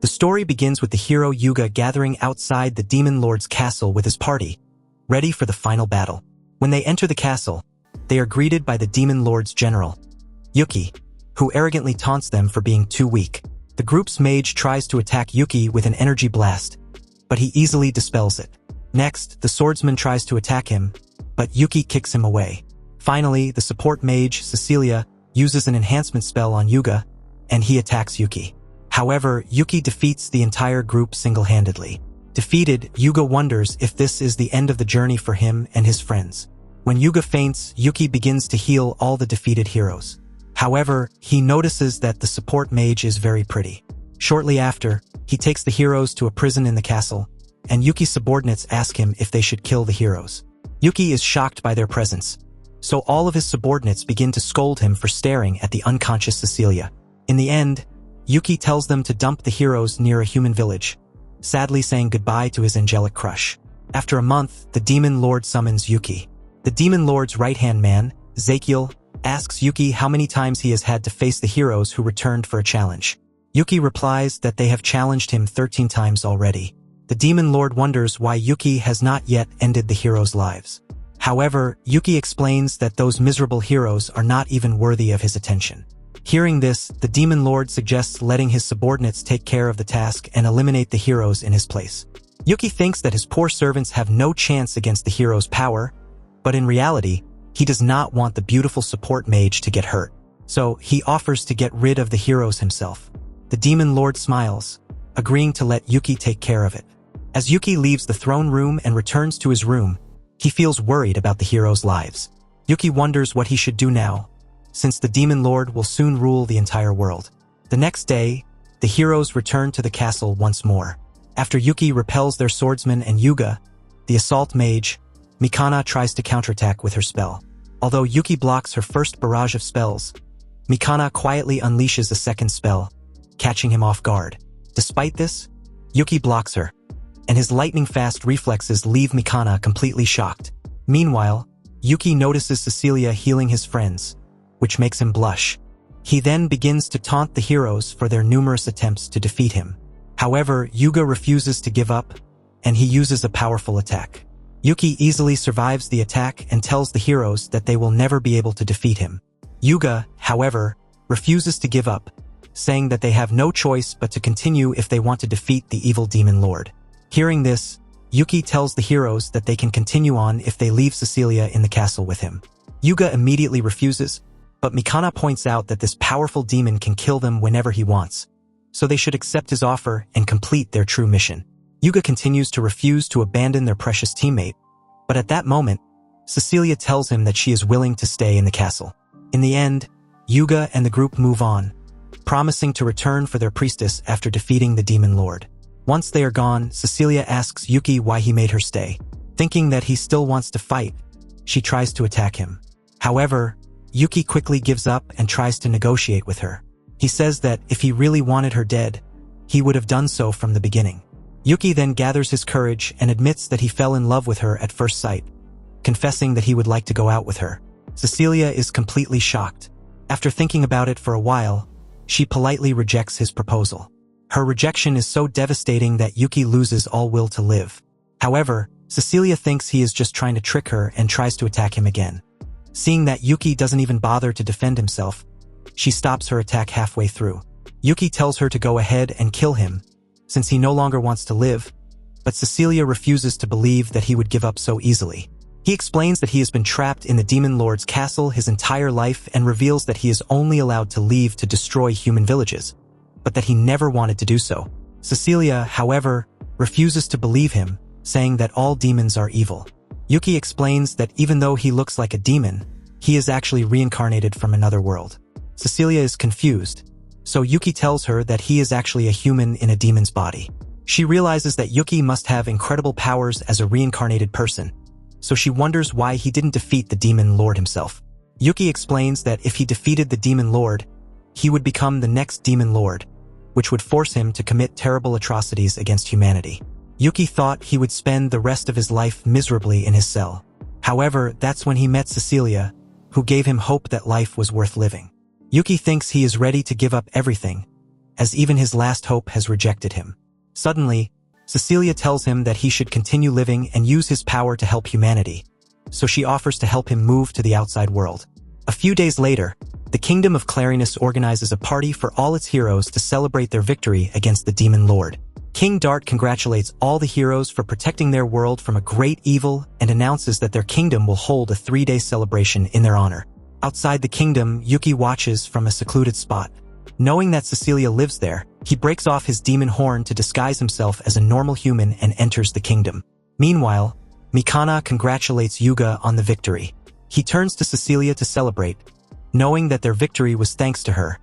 The story begins with the hero Yuga gathering outside the Demon Lord's castle with his party, ready for the final battle. When they enter the castle, they are greeted by the Demon Lord's general, Yuki, who arrogantly taunts them for being too weak. The group's mage tries to attack Yuki with an energy blast, but he easily dispels it. Next, the swordsman tries to attack him, but Yuki kicks him away. Finally, the support mage, Cecilia, uses an enhancement spell on Yuga, and he attacks Yuki. However, Yuki defeats the entire group single-handedly. Defeated, Yuga wonders if this is the end of the journey for him and his friends. When Yuga faints, Yuki begins to heal all the defeated heroes. However, he notices that the support mage is very pretty. Shortly after, he takes the heroes to a prison in the castle, and Yuki's subordinates ask him if they should kill the heroes. Yuki is shocked by their presence, so all of his subordinates begin to scold him for staring at the unconscious Cecilia. In the end, Yuki tells them to dump the heroes near a human village, sadly saying goodbye to his angelic crush. After a month, the Demon Lord summons Yuki. The Demon Lord's right-hand man, Zakiel, asks Yuki how many times he has had to face the heroes who returned for a challenge. Yuki replies that they have challenged him 13 times already. The Demon Lord wonders why Yuki has not yet ended the heroes' lives. However, Yuki explains that those miserable heroes are not even worthy of his attention. Hearing this, the Demon Lord suggests letting his subordinates take care of the task and eliminate the heroes in his place. Yuki thinks that his poor servants have no chance against the heroes' power, but in reality, he does not want the beautiful support mage to get hurt. So, he offers to get rid of the heroes himself. The Demon Lord smiles, agreeing to let Yuki take care of it. As Yuki leaves the throne room and returns to his room, he feels worried about the heroes' lives. Yuki wonders what he should do now, since the Demon Lord will soon rule the entire world. The next day, the heroes return to the castle once more. After Yuki repels their swordsman and Yuga, the assault mage, Mikana tries to counterattack with her spell. Although Yuki blocks her first barrage of spells, Mikana quietly unleashes a second spell, catching him off guard. Despite this, Yuki blocks her, and his lightning-fast reflexes leave Mikana completely shocked. Meanwhile, Yuki notices Cecilia healing his friends, which makes him blush. He then begins to taunt the heroes for their numerous attempts to defeat him. However, Yuga refuses to give up, and he uses a powerful attack. Yuki easily survives the attack and tells the heroes that they will never be able to defeat him. Yuga, however, refuses to give up, saying that they have no choice but to continue if they want to defeat the evil Demon Lord. Hearing this, Yuki tells the heroes that they can continue on if they leave Cecilia in the castle with him. Yuga immediately refuses, but Mikana points out that this powerful demon can kill them whenever he wants, so they should accept his offer and complete their true mission. Yuga continues to refuse to abandon their precious teammate, but at that moment, Cecilia tells him that she is willing to stay in the castle. In the end, Yuga and the group move on, promising to return for their priestess after defeating the Demon Lord. Once they are gone, Cecilia asks Yuki why he made her stay. Thinking that he still wants to fight, she tries to attack him. However, Yuki quickly gives up and tries to negotiate with her. He says that if he really wanted her dead, he would have done so from the beginning. Yuki then gathers his courage and admits that he fell in love with her at first sight, confessing that he would like to go out with her. Cecilia is completely shocked. After thinking about it for a while, she politely rejects his proposal. Her rejection is so devastating that Yuki loses all will to live. However, Cecilia thinks he is just trying to trick her and tries to attack him again. Seeing that Yuki doesn't even bother to defend himself, she stops her attack halfway through. Yuki tells her to go ahead and kill him, since he no longer wants to live, but Cecilia refuses to believe that he would give up so easily. He explains that he has been trapped in the Demon Lord's castle his entire life and reveals that he is only allowed to leave to destroy human villages, but that he never wanted to do so. Cecilia, however, refuses to believe him, saying that all demons are evil. Yuki explains that even though he looks like a demon, he is actually reincarnated from another world. Cecilia is confused, so Yuki tells her that he is actually a human in a demon's body. She realizes that Yuki must have incredible powers as a reincarnated person, so she wonders why he didn't defeat the Demon Lord himself. Yuki explains that if he defeated the Demon Lord, he would become the next Demon Lord, which would force him to commit terrible atrocities against humanity. Yuki thought he would spend the rest of his life miserably in his cell. However, that's when he met Cecilia, who gave him hope that life was worth living. Yuki thinks he is ready to give up everything, as even his last hope has rejected him. Suddenly, Cecilia tells him that he should continue living and use his power to help humanity, so she offers to help him move to the outside world. A few days later, the Kingdom of Clarinus organizes a party for all its heroes to celebrate their victory against the Demon Lord. King Dart congratulates all the heroes for protecting their world from a great evil and announces that their kingdom will hold a 3-day celebration in their honor. Outside the kingdom, Yuki watches from a secluded spot. Knowing that Cecilia lives there, he breaks off his demon horn to disguise himself as a normal human and enters the kingdom. Meanwhile, Mikana congratulates Yuga on the victory. He turns to Cecilia to celebrate, knowing that their victory was thanks to her,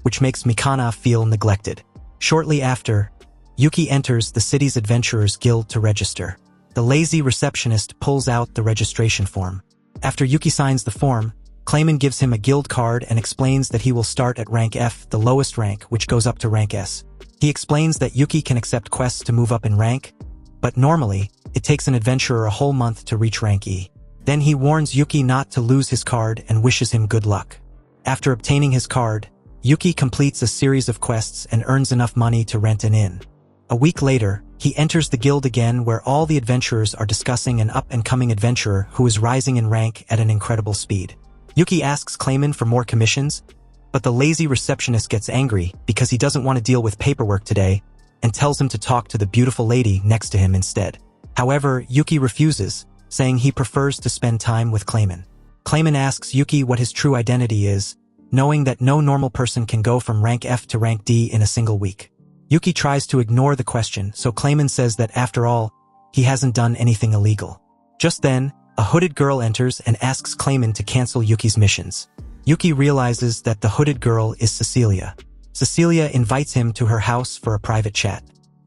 which makes Mikana feel neglected. Shortly after, Yuki enters the city's Adventurers Guild to register. The lazy receptionist pulls out the registration form. After Yuki signs the form, Clayman gives him a guild card and explains that he will start at rank F, the lowest rank, which goes up to rank S. He explains that Yuki can accept quests to move up in rank, but normally, it takes an adventurer a whole month to reach rank E. Then he warns Yuki not to lose his card and wishes him good luck. After obtaining his card, Yuki completes a series of quests and earns enough money to rent an inn. A week later, he enters the guild again where all the adventurers are discussing an up-and-coming adventurer who is rising in rank at an incredible speed. Yuki asks Clayman for more commissions, but the lazy receptionist gets angry because he doesn't want to deal with paperwork today and tells him to talk to the beautiful lady next to him instead. However, Yuki refuses, saying he prefers to spend time with Clayman. Clayman asks Yuki what his true identity is, knowing that no normal person can go from rank F to rank D in a single week. Yuki tries to ignore the question, so Clayman says that after all, he hasn't done anything illegal. Just then, a hooded girl enters and asks Clayman to cancel Yuki's missions. Yuki realizes that the hooded girl is Cecilia. Cecilia invites him to her house for a private chat.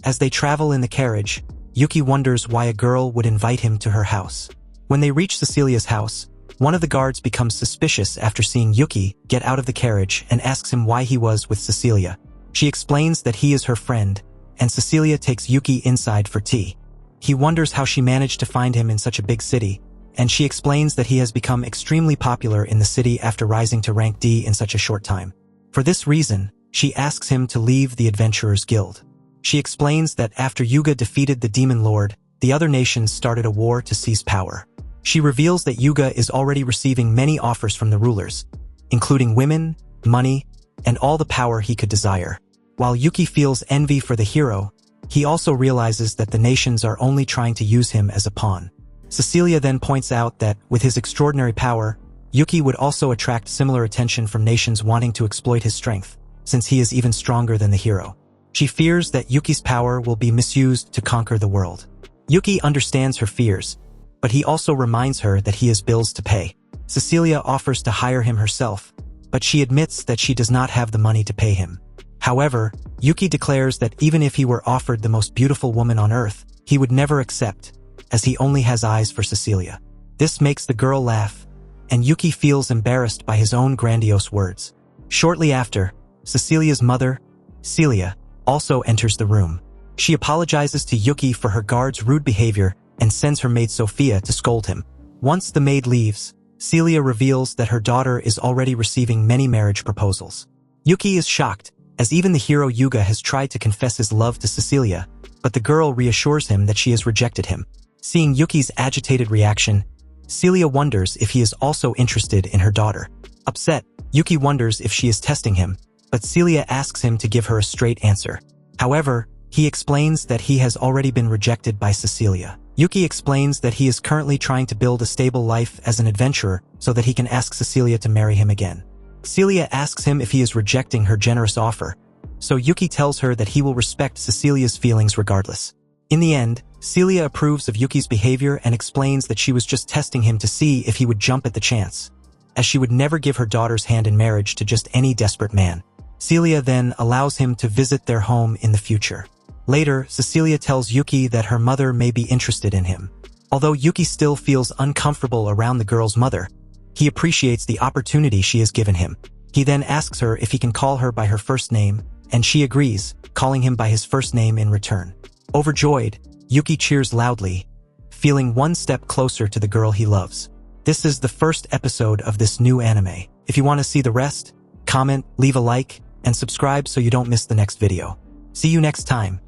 As they travel in the carriage, Yuki wonders why a girl would invite him to her house. When they reach Cecilia's house, one of the guards becomes suspicious after seeing Yuki get out of the carriage and asks him why he was with Cecilia. She explains that he is her friend, and Cecilia takes Yuki inside for tea. He wonders how she managed to find him in such a big city, and she explains that he has become extremely popular in the city after rising to rank D in such a short time. For this reason, she asks him to leave the Adventurers Guild. She explains that after Yuga defeated the Demon Lord, the other nations started a war to seize power. She reveals that Yuga is already receiving many offers from the rulers, including women, money, and all the power he could desire. While Yuki feels envy for the hero, he also realizes that the nations are only trying to use him as a pawn. Cecilia then points out that, with his extraordinary power, Yuki would also attract similar attention from nations wanting to exploit his strength, since he is even stronger than the hero. She fears that Yuki's power will be misused to conquer the world. Yuki understands her fears, but he also reminds her that he has bills to pay. Cecilia offers to hire him herself, but she admits that she does not have the money to pay him. However, Yuki declares that even if he were offered the most beautiful woman on earth, he would never accept, as he only has eyes for Cecilia. This makes the girl laugh, and Yuki feels embarrassed by his own grandiose words. Shortly after, Cecilia's mother, Celia, also enters the room. She apologizes to Yuki for her guard's rude behavior and sends her maid Sophia to scold him. Once the maid leaves, Celia reveals that her daughter is already receiving many marriage proposals. Yuki is shocked, as even the hero Yuga has tried to confess his love to Cecilia, but the girl reassures him that she has rejected him. Seeing Yuki's agitated reaction, Celia wonders if he is also interested in her daughter. Upset, Yuki wonders if she is testing him, but Celia asks him to give her a straight answer. However, he explains that he has already been rejected by Cecilia. Yuki explains that he is currently trying to build a stable life as an adventurer so that he can ask Cecilia to marry him again. Celia asks him if he is rejecting her generous offer, so Yuki tells her that he will respect Cecilia's feelings regardless. In the end, Celia approves of Yuki's behavior and explains that she was just testing him to see if he would jump at the chance, as she would never give her daughter's hand in marriage to just any desperate man. Celia then allows him to visit their home in the future. Later, Cecilia tells Yuki that her mother may be interested in him. Although Yuki still feels uncomfortable around the girl's mother, he appreciates the opportunity she has given him. He then asks her if he can call her by her first name, and she agrees, calling him by his first name in return. Overjoyed, Yuki cheers loudly, feeling one step closer to the girl he loves. This is the first episode of this new anime. If you want to see the rest, comment, leave a like, and subscribe so you don't miss the next video. See you next time.